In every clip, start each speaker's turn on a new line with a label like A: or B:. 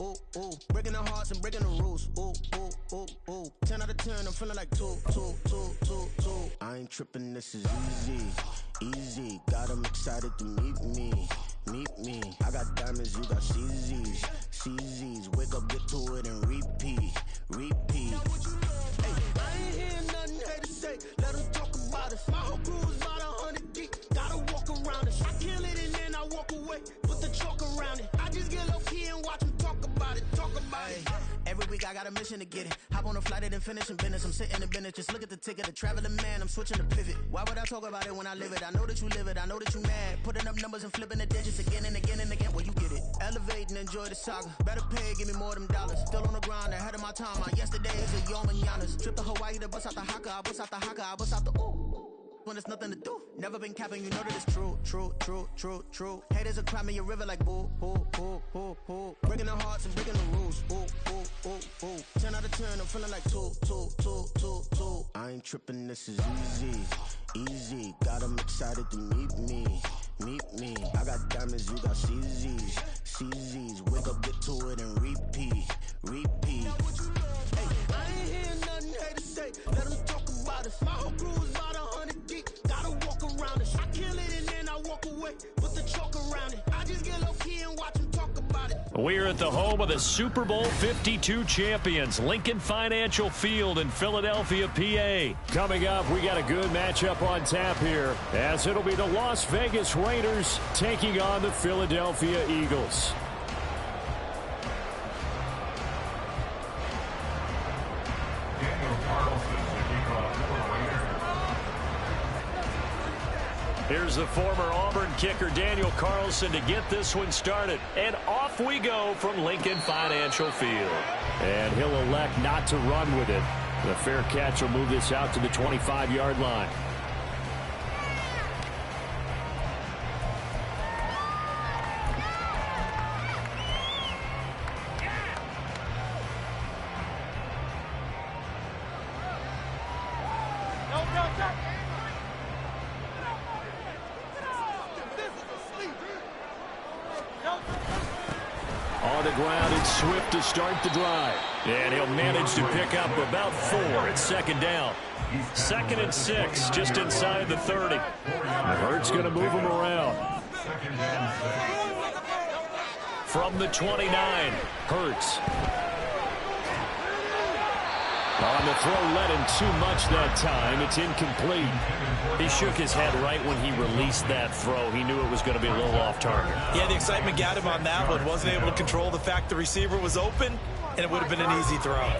A: ooh, ooh. Breaking the hearts and breaking the rules. Ooh, ooh, ooh, ooh. 10 out of 10, I'm feeling like 2. I ain't tripping, this is easy, easy. Got 'em excited to meet me. I got diamonds, you got CZs. Wake up, get to it and repeat. Hey, I ain't hearing nothing haters say. Let them talk about us. My whole crew is about 100 deep. Gotta walk around it. I kill it and then I walk away. Put the chalk around it. I just get low key and watch them talk about it. Every week I got a mission to get it. Hop on a flight and then finish in business. I'm sitting in business, just look at the ticket. The traveling man, I'm switching to pivot. Why would I talk about it when I live it? I know that you live it, I know that you mad. Putting up numbers and flipping the digits again and again and again. Well, you get it. Elevate and enjoy the saga. Better pay, give me more of them dollars. Still on the grind, ahead of my time. My yesterday is a yom and yanas. Trip to Hawaii to bust out the haka. I bust out the haka, I bust out the ooh. When there's nothing to do. Never been capping, you know that it's true. Haters will cry me a river like boo. Breaking the hearts and breaking the rules. Ooh. 10 out of 10, I'm feeling like 2. I ain't tripping, this is easy. Got 'em excited to meet me. I got diamonds, you got CZs. Wake up, get to it and repeat. Hey, I ain't hearing nothing haters say. Let them talk about us. My whole crew is about 100 deep. Gotta walk around it. I kill it and then I walk away. Put the chalk around it. I just get low key and watch them talk about it.
B: We're at the home of the Super Bowl 52 champions, Lincoln Financial Field in Philadelphia, PA. Coming up, we got a good matchup on tap here, as it'll be the Las Vegas Raiders taking on the Philadelphia Eagles. Here's the former Auburn kicker Daniel Carlson to get this one started. And off we go from Lincoln Financial Field. And he'll elect not to run with it. The fair catch will move this out to the 25-yard line. On the ground, it's Swift to start the drive. And he'll manage to pick up about 4 at second down. 2nd and 6, just inside the 30. Hurts going to move him around. From the 29, Hurts. On the throw, let him too much that time. It's incomplete. He shook his head right when he released that throw. He knew it was going to be a little off target.
C: Yeah, the excitement got him on that one. Wasn't able to control the fact the receiver was open, and it would have been an easy throw.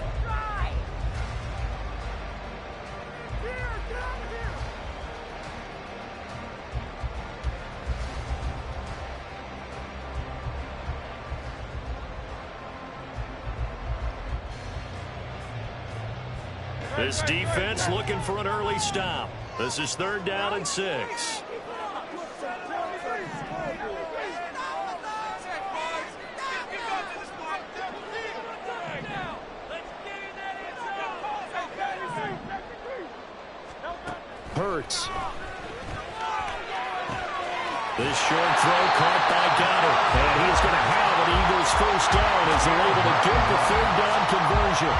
B: This defense looking for an early stop. This is 3rd down and 6. Hurts. This short throw caught by Goddard. And he's going to have an Eagles first down as they're able to get the 3rd down conversion.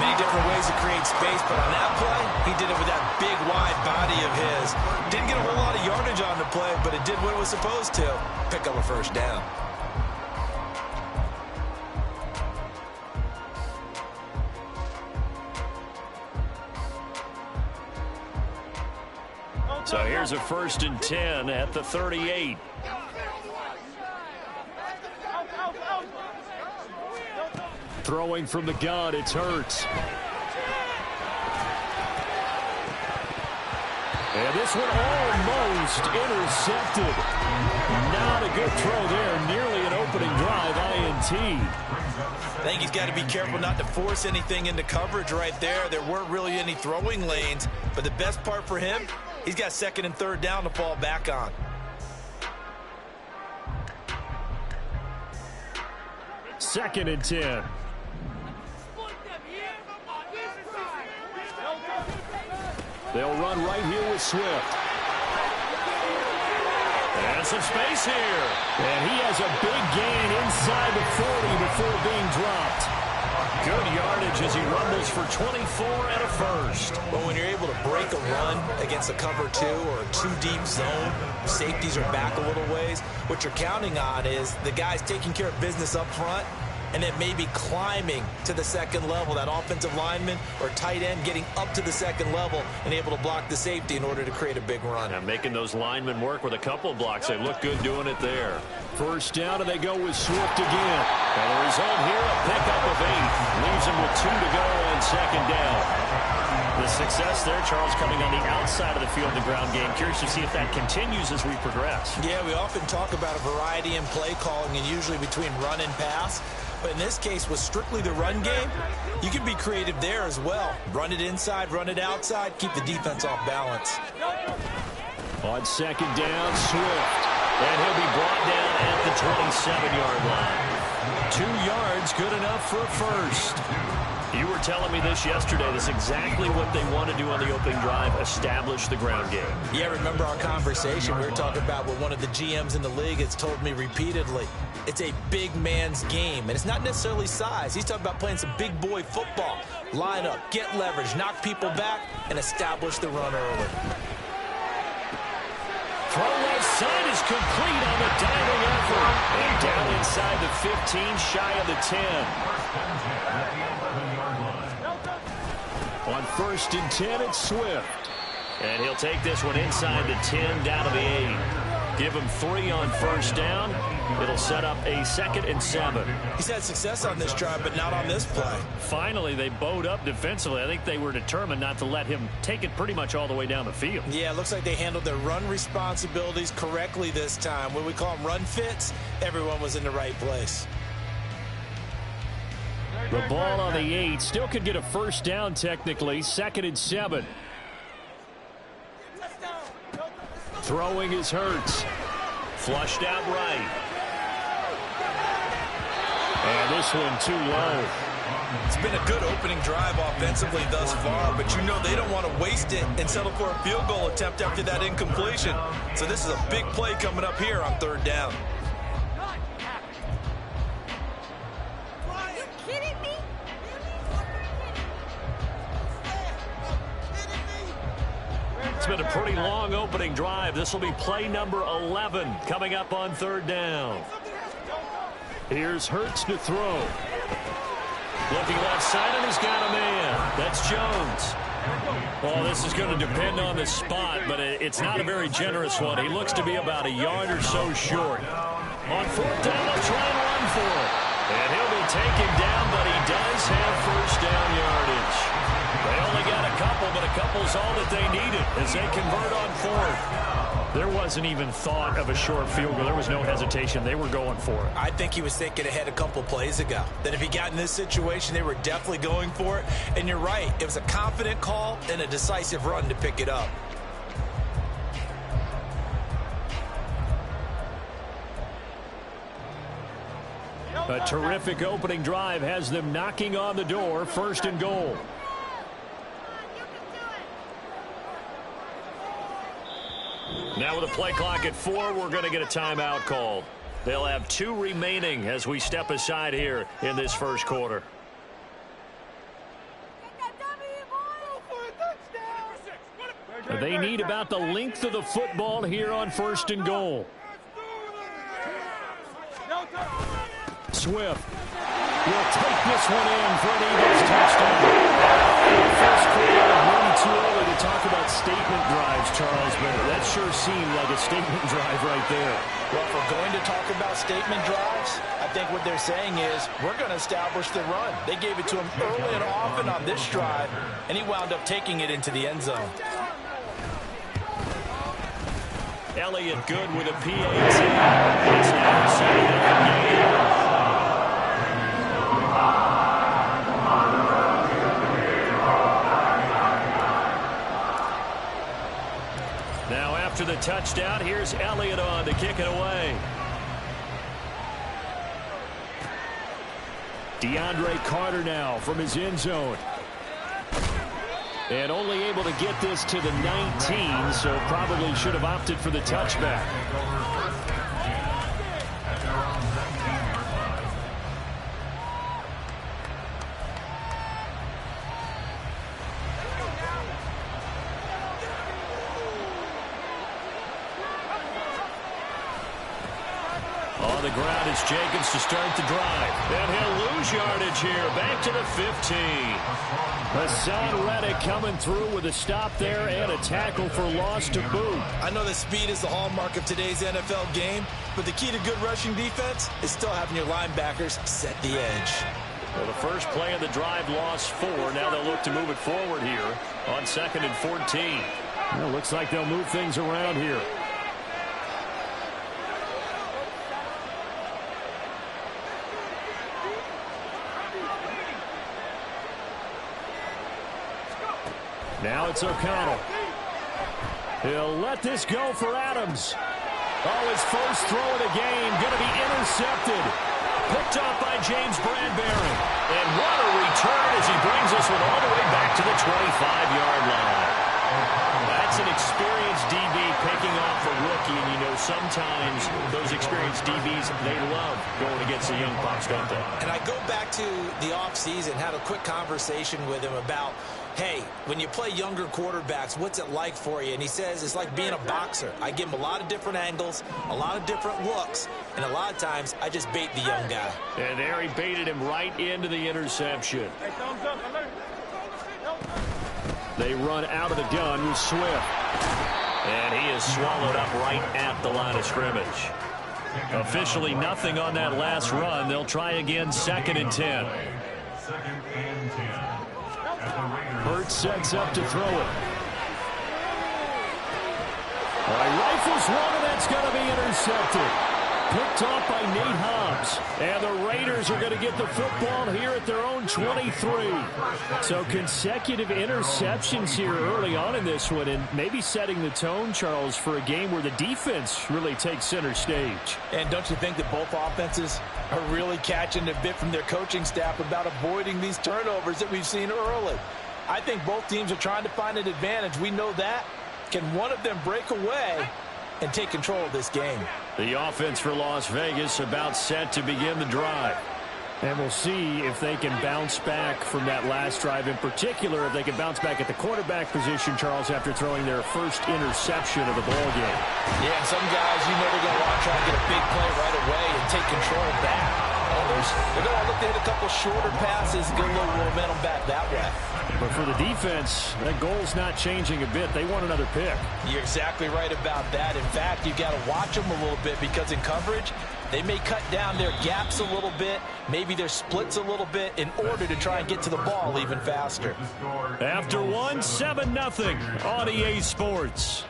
C: Many different ways to create space, but on that play, he did it with that big, wide body of his. Didn't get a whole lot of yardage on the play, but it did what it was supposed to. Pick up a first down.
B: So here's a 1st and 10 at the 38. Throwing from the gun, it's Hurts. And this one almost intercepted. Not a good throw there. Nearly an opening drive, INT.
C: I think he's got to be careful not to force anything into coverage right there. There weren't really any throwing lanes. But the best part for him, he's got 2nd and 3rd down to fall back on.
B: Second and 10. They'll run right here with Swift. And some space here. And he has a big gain inside the 40 before being dropped. Good yardage as he rumbles for 24 and a first.
C: But when you're able to break a run against a cover 2 or a 2-deep zone, safeties are back a little ways. What you're counting on is the guys taking care of business up front and then maybe climbing to the second level, that offensive lineman or tight end getting up to the second level and able to block the safety in order to create a big run.
B: And making those linemen work with a couple of blocks. They look good doing it there. First down, and they go with Swift again. And the result here, a pickup of 8. Leaves them with 2 to go on second down. The success there, Charles, coming on the outside of the field, the ground game. Curious to see if that continues as we progress.
C: Yeah, we often talk about a variety in play calling and usually between run and pass. But in this case, with strictly the run game, you can be creative there as well. Run it inside, run it outside, keep the defense off balance.
B: On second down, Swift. And he'll be brought down at the 27-yard line. 2 yards, good enough for a first. You were telling me this yesterday. This is exactly what they want to do on the opening drive, establish the ground game. Yeah, remember our conversation? We were talking about what one of the GMs in the league has told me repeatedly. It's a big man's game, and it's not necessarily size. He's talking about playing some big boy football. Line up, get leverage, knock people back, and establish the run early. Throw left side is complete on the diving effort. And down inside the 15, shy of the 10. On first and 10, it's Swift. And he'll take this one inside the 10, down to the 8. Give him 3 on first down. It'll set up a 2nd and 7.
C: He's had success on this drive, but not on this play.
B: Finally, they bowed up defensively. I think they were determined not to let him take it pretty much all the way down the field.
C: Yeah, it looks like they handled their run responsibilities correctly this time. When we call them run fits, everyone was in the right place.
B: The ball on the 8. Still could get a first down technically. 2nd and 7. Throwing is Hurts. Flushed out right. And this one too low.
C: It's been a good opening drive offensively thus far, but you know they don't want to waste it and settle for a field goal attempt after that incompletion. So this is a big play coming up here on 3rd down.
B: It's been a pretty long opening drive. This will be play number 11 coming up on 3rd down. Here's Hurts to throw. Looking left side, and he's got a man. That's Jones. Well, this is going to depend on the spot, but it's not a very generous one. He looks to be about a yard or so short. On 4th down, they'll try and run for it. And he'll be taken down, but he does have first down yardage. They only got a couple, but a couple's all that they needed as they convert on 4th. There wasn't even thought of a short field goal. There was no hesitation. They were going for it.
C: I think he was thinking ahead a couple plays ago. That if he got in this situation, they were definitely going for it. And you're right. It was a confident call and a decisive run to pick it up.
B: A terrific opening drive has them knocking on the door. 1st and goal. Now with a play clock at 4, we're going to get a timeout called. They'll have 2 remaining as we step aside here in this first quarter. They need about the length of the football here on 1st and goal. Swift will take this one in for an Eagles touchdown. First quarter, one too early to talk about statement drives, Charles, but that sure seemed like a statement drive right there.
C: Well, if we're going to talk about statement drives, I think what they're saying is we're going to establish the run. They gave it to him early and often on this drive, and he wound up taking it into the end zone.
B: Elliott good with a PAT. It's now 7th game. Now after the touchdown, here's Elliott on to kick it away. DeAndre Carter now from his end zone. And only able to get this to the 19, so probably should have opted for the touchback. On the ground is Jacobs to start the drive. And he'll lose yardage here. Back to the 15. Hassan Reddick coming through with a stop there and a tackle for loss to boot.
C: I know that speed is the hallmark of today's NFL game, but the key to good rushing defense is still having your linebackers set the edge.
B: Well, the first play of the drive lost 4. Now they'll look to move it forward here on 2nd and 14. Well, looks like they'll move things around here. Now it's O'Connell. He'll let this go for Adams. Oh, his first throw of the game going to be intercepted. Picked off by James Bradbury. And what a return as he brings this one all the way back to the 25-yard line. That's an experienced DB picking off a rookie, and you know sometimes those experienced DBs, they love going against the young pups, don't they?
C: And I go back to the offseason, had a quick conversation with him about, hey, when you play younger quarterbacks, what's it like for you? And he says it's like being a boxer. I give him a lot of different angles, a lot of different looks, and a lot of times I just bait the young guy.
B: And there he baited him right into the interception. They run out of the gun with Swift. And he is swallowed up right at the line of scrimmage. Officially nothing on that last run. They'll try again 2nd and 10. Hurts sets up to throw it. Rifles one, and that's going to be intercepted. Picked off by Nate Hobbs. And the Raiders are going to get the football here at their own 23. So consecutive interceptions here early on in this one, and maybe setting the tone, Charles, for a game where the defense really takes center stage.
C: And don't you think that both offenses are really catching a bit from their coaching staff about avoiding these turnovers that we've seen early? I think both teams are trying to find an advantage. We know that. Can one of them break away and take control of this game?
B: The offense for Las Vegas about set to begin the drive. And we'll see if they can bounce back from that last drive, in particular, if they can bounce back at the quarterback position, Charles, after throwing their first interception of the ballgame.
C: Yeah, and some guys, you know they're going to want to try and get a big play right away and take control back. Others, they're going to look to hit a couple shorter passes, get a little momentum back that way.
B: But for the defense, that goal's not changing a bit. They want another pick.
C: You're exactly right about that. In fact, you've got to watch them a little bit because in coverage, they may cut down their gaps a little bit, maybe their splits a little bit in order to try and get to the ball even faster.
B: After one, 7-0 on EA Sports.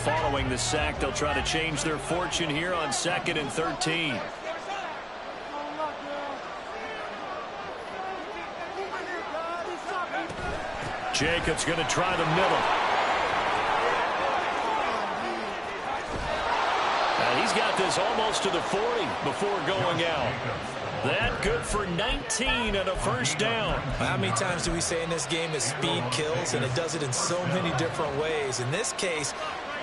B: Following the sack, they'll try to change their fortune here on 2nd and 13. Jacobs going to try the middle. And he's got this almost to the 40 before going out. That good for 19 and a first down.
C: How many times do we say in this game that speed kills, and it does it in so many different ways? In this case,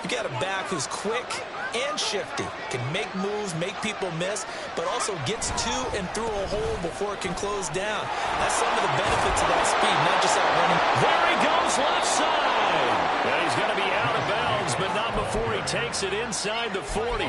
C: you got a back who's quick and shifty, can make moves, make people miss, but also gets to and through a hole before it can close down. That's some of the benefits of that speed, not just out running.
B: There he goes, left side. Yeah, he's going to be out of bounds, but not before he takes it inside the 40.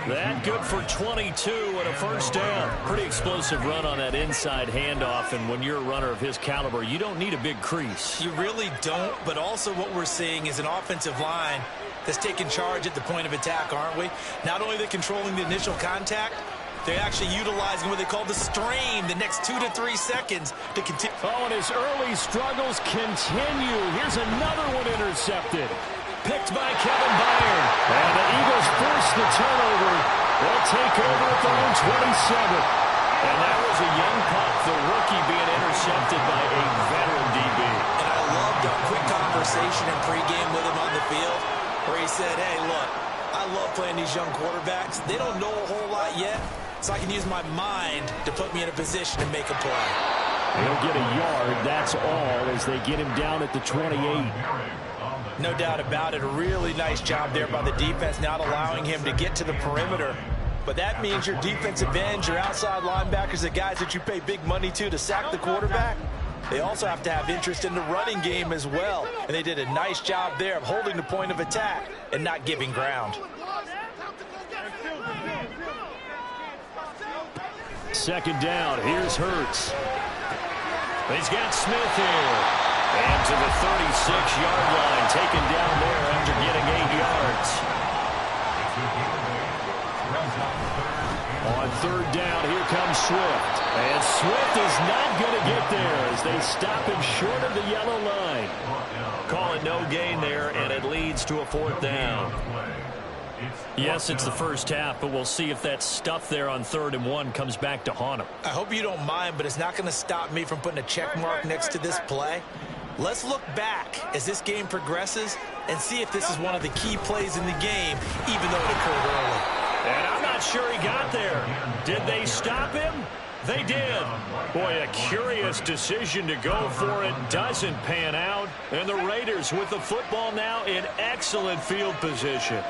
B: That good for 22 and a first down. Pretty explosive run on that inside handoff, and when you're a runner of his caliber, you don't need a big crease.
C: You really don't, but also what we're seeing is an offensive line that's taking charge at the point of attack, aren't we? Not only are they controlling the initial contact, they're actually utilizing what they call the strain, the next 2 to 3 seconds to continue.
B: Oh, and his early struggles continue. Here's another one intercepted. Picked by Kevin Byard. And the Eagles force the turnover. They'll take over at their own 27. And that was a young pup, the rookie, being intercepted by a veteran DB.
C: And I loved our quick conversation in pregame with him on the field. where he said, hey, look, I love playing these young quarterbacks. They don't know a whole lot yet, so I can use my mind to put me in a position to make a play.
B: He'll get a yard, that's all, as they get him down at the 28.
C: No doubt about it. A really nice job there by the defense, not allowing him to get to the perimeter. But that means your defensive ends, your outside linebackers, the guys that you pay big money to sack the quarterback, they also have to have interest in the running game as well. And they did a nice job there of holding the point of attack and not giving ground.
B: Second down, here's Hurts. He's got Smith here. And to the 36-yard line, taken down there after getting 8 yards. On third down, here comes Swift. And Swift is not going to get there as they stop him short of the yellow line. Call it no gain there, and it leads to a fourth down. Yes, it's the first half, but we'll see if that stuff there on 3rd and 1 comes back to haunt him.
C: I hope you don't mind, but it's not going to stop me from putting a check mark next to this play. Let's look back as this game progresses and see if this is one of the key plays in the game, even though it occurred early.
B: And I'm not sure he got there. Did they stop him? They did. Boy, a curious decision to go for it doesn't pan out. And the Raiders with the football now in excellent field position.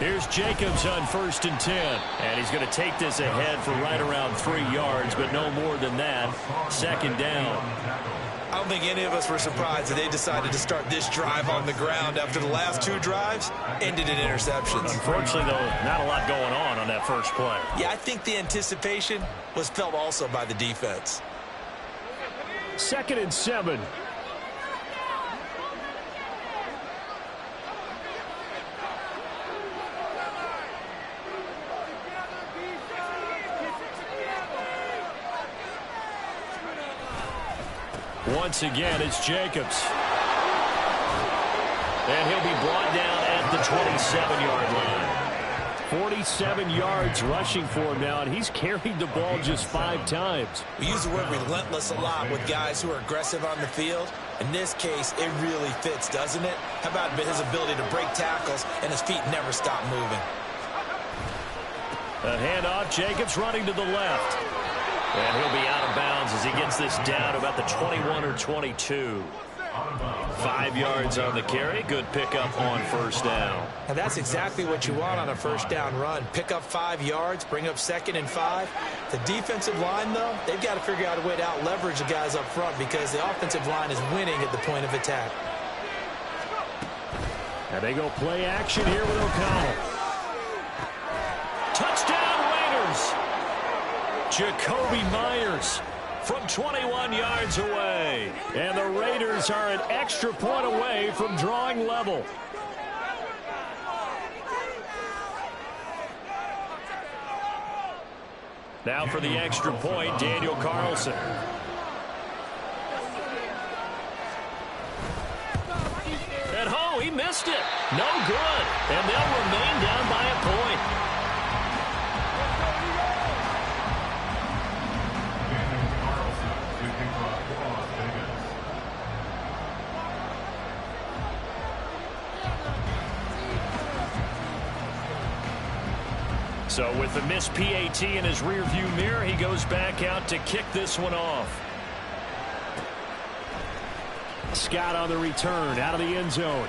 B: Here's Jacobs on 1st and 10. And he's going to take this ahead for right around 3 yards, but no more than that. Second down.
C: I don't think any of us were surprised that they decided to start this drive on the ground after the last 2 drives ended in interceptions.
B: Unfortunately, though, not a lot going on that first play.
C: Yeah, I think the anticipation was felt also by the defense.
B: 2nd and 7. Once again, it's Jacobs. And he'll be brought down at the 27-yard line. 47 yards rushing for him now, and he's carried the ball just 5 times.
C: We use the word relentless a lot with guys who are aggressive on the field. In this case, it really fits, doesn't it? How about his ability to break tackles and his feet never stop moving?
B: A handoff, Jacobs running to the left. And he'll be out of bounds as he gets this down to about the 21 or 22. 5 yards on the carry. Good pickup on 1st down.
C: And that's exactly what you want on a 1st down run. Pick up 5 yards, bring up 2nd and 5. The defensive line, though, they've got to figure out a way to out-leverage the guys up front because the offensive line is winning at the point of attack.
B: And they go play action here with O'Connell. Touchdown Raiders! Jacoby Myers from 21 yards away. And the Raiders are an extra point away from drawing level. Now for the extra point, Daniel Carlson. At home, he missed it. No good. And they'll remain down by a point. So with the missed PAT in his rearview mirror, he goes back out to kick this one off. Scott on the return out of the end zone.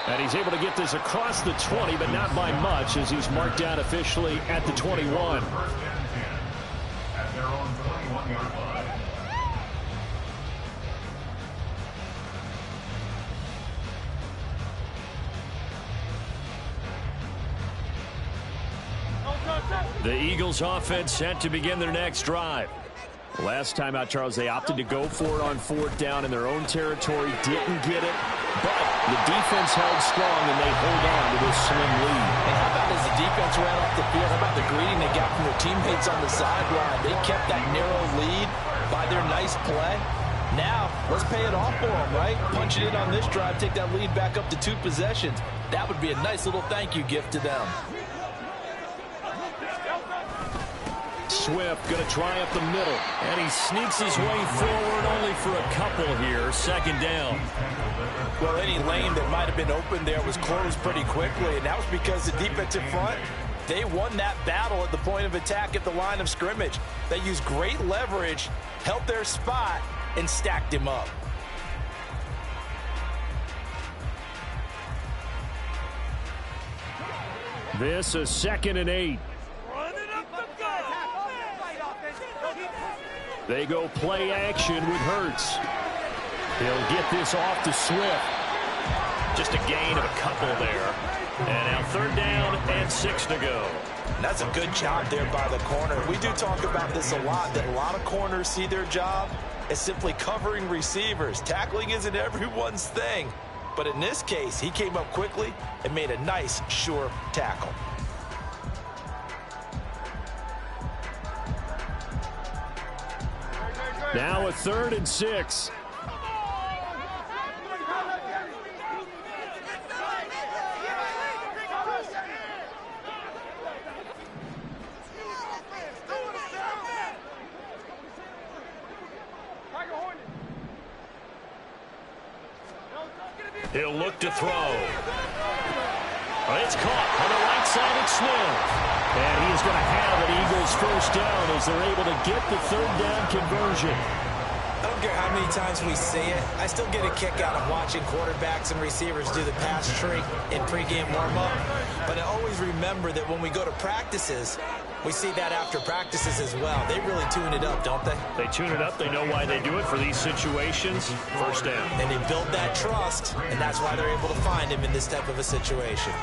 B: And he's able to get this across the 20, but not by much as he's marked down officially at the 21.
D: At their own 21-yard line.
B: The Eagles offense set to begin their next drive. Last time out, Charles, they opted to go for it on 4th down in their own territory. Didn't get it, but the defense held strong, and they hold on to this slim lead.
C: And how about as the defense ran off the field, how about the greeting they got from their teammates on the sideline? They kept that narrow lead by their nice play. Now, let's pay it off for them, right? Punch it in on this drive, take that lead back up to 2 possessions. That would be a nice little thank you gift to them.
B: Swift going to try up the middle. And he sneaks his way forward only for a couple here. Second down.
C: Well, any lane that might have been open there was closed pretty quickly, and that was because the defensive front, they won that battle at the point of attack at the line of scrimmage. They used great leverage, held their spot, and stacked him up.
B: This is 2nd and 8. They go play action with Hurts. He'll get this off to Swift. Just a gain of a couple there. And now 3rd down and 6 to go.
C: That's a good job there by the corner. We do talk about this a lot, that a lot of corners see their job as simply covering receivers. Tackling isn't everyone's thing. But in this case, he came up quickly and made a nice, sure tackle.
B: Now a 3rd and 6. He'll look to throw. It's caught on the right side of Smith. And he is going to have an Eagles 1st down as they're able to get the 3rd down conversion.
C: I don't care how many times we see it. I still get a kick out of watching quarterbacks and receivers do the pass trick in pregame warm-up. But I always remember that when we go to practices, we see that after practices as well. They really tune it up, don't they?
B: They tune it up. They know why they do it for these situations. 1st down.
C: And they build that trust, and that's why they're able to find him in this type of a situation.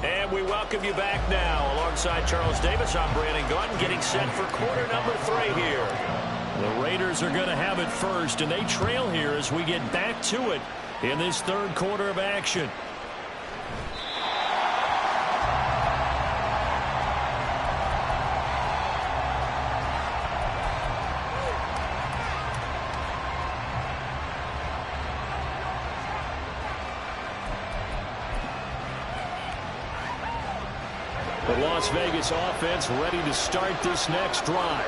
B: And we welcome you back now. Alongside Charles Davis, I'm Brandon Gordon, getting set for quarter number 3 here. The Raiders are going to have it first, and they trail here as we get back to it in this 3rd quarter of action. The Las Vegas offense ready to start this next drive.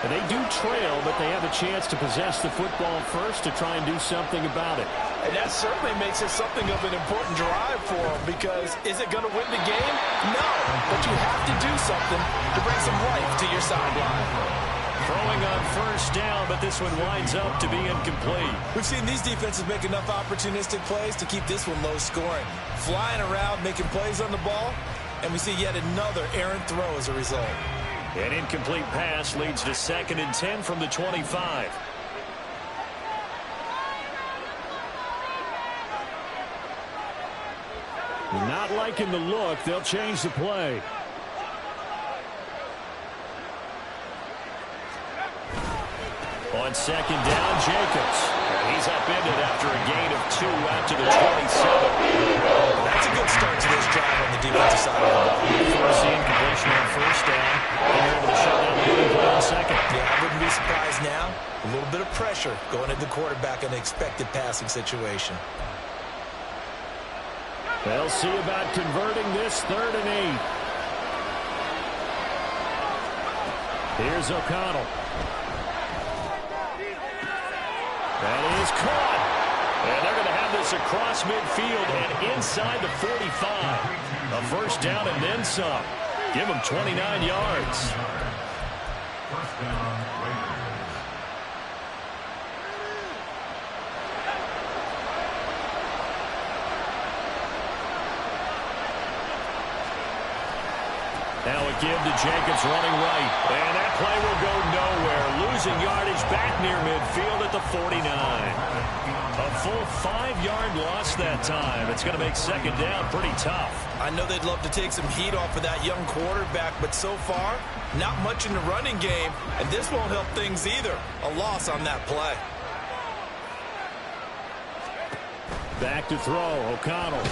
B: And they do trail, but they have a chance to possess the football first to try and do something about it.
C: And that certainly makes it something of an important drive for them, because is it going to win the game? No, but you have to do something to bring some life to your sideline.
B: Throwing on 1st down, but this one winds up to be incomplete.
C: We've seen these defenses make enough opportunistic plays to keep this one low scoring. Flying around, making plays on the ball, and we see yet another errant throw as a result.
B: An incomplete pass leads to 2nd and 10 from the 25. Not liking the look. They'll change the play. On 2nd down, Jacobs. And he's upended after a gain of 2 out to the 27.
C: That's a good start to this drive on the defensive side of the ball.
B: Forcing completion on 1st down. And they're able to shut down the running play on 2nd.
C: Yeah, I wouldn't be surprised now. A little bit of pressure going at the quarterback in an expected passing situation.
B: They'll see about converting this 3rd and 8. Here's O'Connell. That is caught. And they're going to have this across midfield and inside the 45. A 1st down and then some. Give them 29 yards.
D: 1st down, Raiders.
B: Now a give to Jacobs running right. And that play will go nowhere. Losing yardage back near midfield at the 49. A full 5-yard loss that time. It's going to make 2nd down pretty tough.
C: I know they'd love to take some heat off of that young quarterback, but so far, not much in the running game, and this won't help things either. A loss on that play.
B: Back to throw, O'Connell.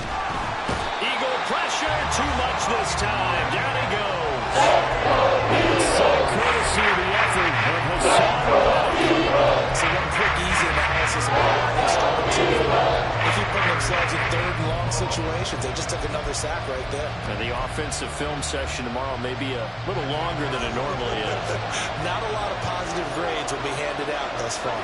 B: Eagle pressure, too much this time. Down he goes. It's courtesy of the effort of
C: So one quick, easy analysis about why they started to. They keep putting themselves in third and long situations. They just took another sack right there.
B: And the offensive film session tomorrow may be a little longer than it normally is.
C: Not a lot of positive grades will be handed out thus far.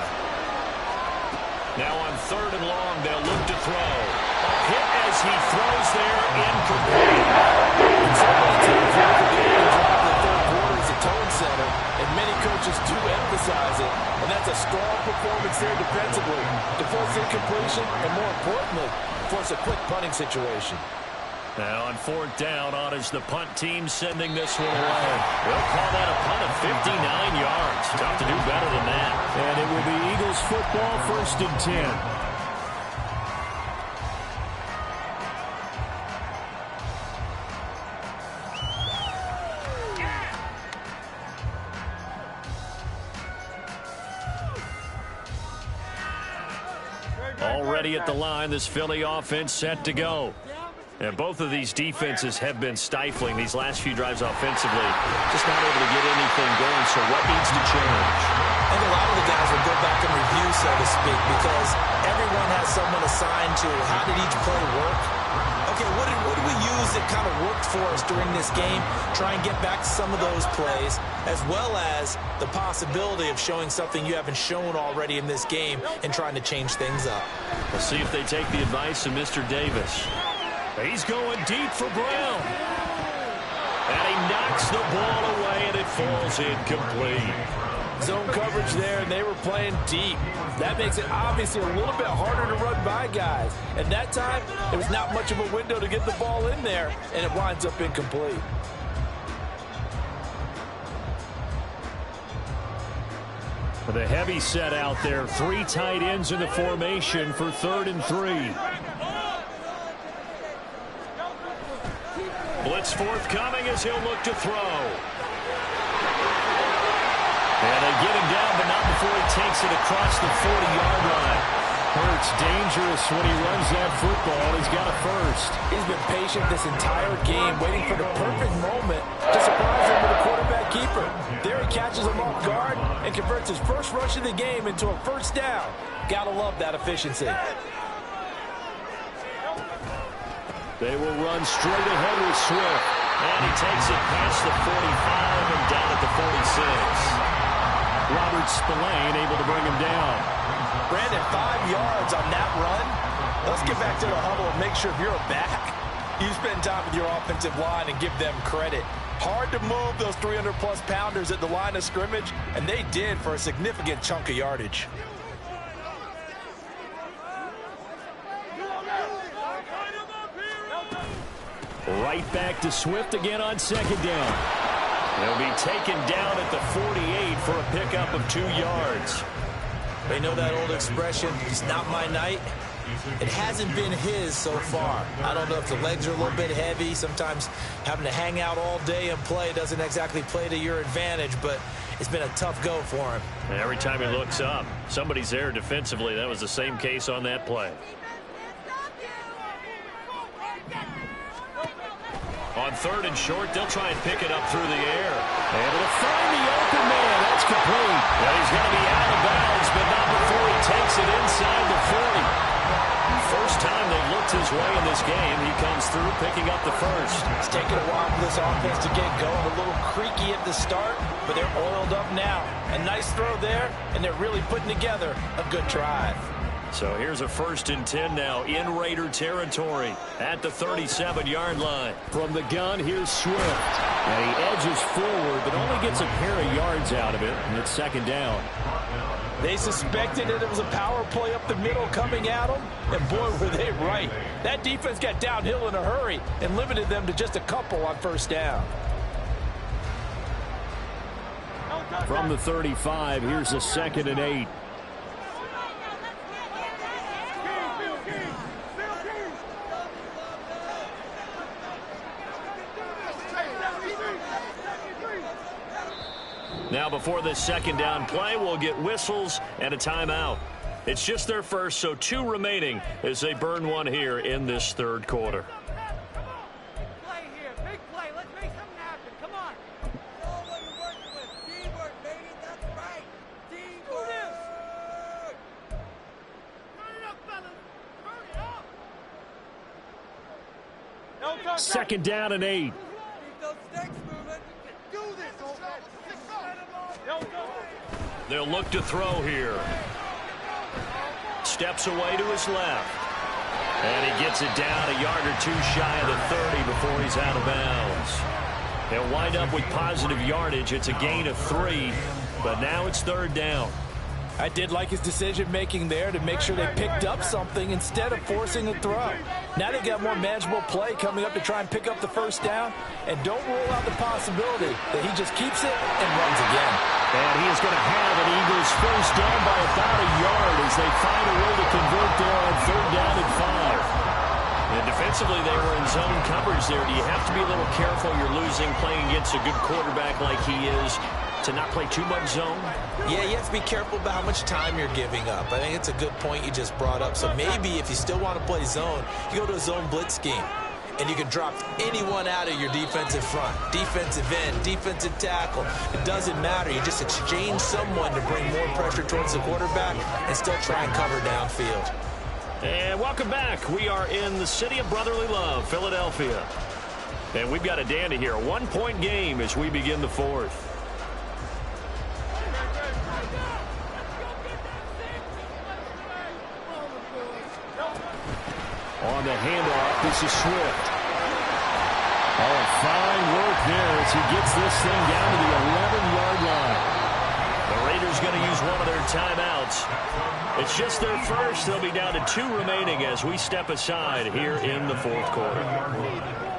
B: Now on third and long, they'll look to throw. A hit as he throws there, incomplete.
C: So many times we look at the end drive of the third quarter as a tone setter, and many coaches do emphasize it, and that's a strong performance there defensively to force incompletion, and more importantly, force a quick punting situation.
B: Now on fourth down, on is the punt team sending this one away. We'll call that a punt of 59 yards. Tough to do better than that. And it will be Eagles football, 1st and 10. Already at the line, this Philly offense set to go. And both of these defenses have been stifling these last few drives offensively. Just not able to get anything going, so what needs to change?
C: I think a lot of the guys will go back and review, so to speak, because everyone has someone assigned to how did each play work. Okay, what did we use that kind of worked for us during this game? Try and get back to some of those plays, as well as the possibility of showing something you haven't shown already in this game and trying to change things up.
B: We'll see if they take the advice of Mr. Davis. He's going deep for Brown. And he knocks the ball away, and it falls incomplete.
C: Zone coverage there, and they were playing deep. That makes it obviously a little bit harder to run by guys. And that time, there was not much of a window to get the ball in there, and it winds up incomplete.
B: With a heavy set out there, 3 tight ends in the formation for 3rd and 3. Blitz forthcoming as he'll look to throw. And they get him down, but not before he takes it across the 40-yard line. Hurts dangerous when he runs that football. He's got a first.
C: He's been patient this entire game, waiting for the perfect moment to surprise him with a quarterback keeper. There he catches him off guard and converts his first rush of the game into a first down. Gotta love that efficiency.
B: They will run straight ahead with Swift. And he takes it past the 45 and down at the 46. Robert Spillane able to bring him down.
C: Brandon, 5 yards on that run. Let's get back to the huddle and make sure if you're back, you spend time with your offensive line and give them credit. Hard to move those 300-plus pounders at the line of scrimmage, and they did for a significant chunk of yardage.
B: Right back to Swift again on 2nd down. He'll be taken down at the 48 for a pickup of 2 yards.
C: They know that old expression, it's not my night. It hasn't been his so far. I don't know if the legs are a little bit heavy. Sometimes having to hang out all day and play doesn't exactly play to your advantage, but it's been a tough go for him.
B: And every time he looks up, somebody's there defensively. That was the same case on that play. On 3rd and short, they'll try and pick it up through the air. Able to find the open man. That's complete. And he's going to be out of bounds, but not before he takes it inside the 40. First time they've looked his way in this game, he comes through picking up the first.
C: It's taken a while for this offense to get going. A little creaky at the start, but they're oiled up now. A nice throw there, and they're really putting together a good drive.
B: So here's a 1st and 10 now in Raider territory at the 37-yard line. From the gun, here's Swift. And he edges forward, but only gets a pair of yards out of it, and it's 2nd down.
C: They suspected that it was a power play up the middle coming at them, and boy, were they right. That defense got downhill in a hurry and limited them to just a couple on 1st down.
B: From the 35, here's a 2nd and 8. Now before this 2nd down play, we'll get whistles and a timeout. It's just their first, so 2 remaining as they burn one here in this 3rd quarter.
E: Big play here, big play. Let's make something happen. Come on. All what you're working with. Teamwork, baby. That's right.
B: 2nd down and 8.
E: Keep those sticks moving. Do this, old man.
B: They'll look to throw here. Steps away to his left. And he gets it down a yard or two shy of the 30 before he's out of bounds. They'll wind up with positive yardage. It's a gain of 3, but now it's 3rd down.
C: I did like his decision-making there to make sure they picked up something instead of forcing a throw. Now they got more manageable play coming up to try and pick up the 1st down, and don't rule out the possibility that he just keeps it and runs again.
B: And he is going to have an Eagles 1st down by about a yard as they find a way to convert there on 3rd down and 5. And defensively, they were in zone coverage there. Do you have to be a little careful? You're losing, playing against a good quarterback like he is, to not play too much zone?
C: Yeah, you have to be careful about how much time you're giving up. I think it's a good point you just brought up. So maybe if you still want to play zone, you go to a zone blitz scheme. And you can drop anyone out of your defensive front. Defensive end, defensive tackle. It doesn't matter. You just exchange someone to bring more pressure towards the quarterback and still try and cover downfield.
B: And welcome back. We are in the city of brotherly love, Philadelphia. And we've got a dandy here. A 1-point game as we begin the 4th. On the handoff, this is Swift. Oh, fine work there as he gets this thing down to the 11-yard line. The Raiders going to use one of their timeouts. It's just their first. They'll be down to 2 remaining as we step aside here in the 4th quarter.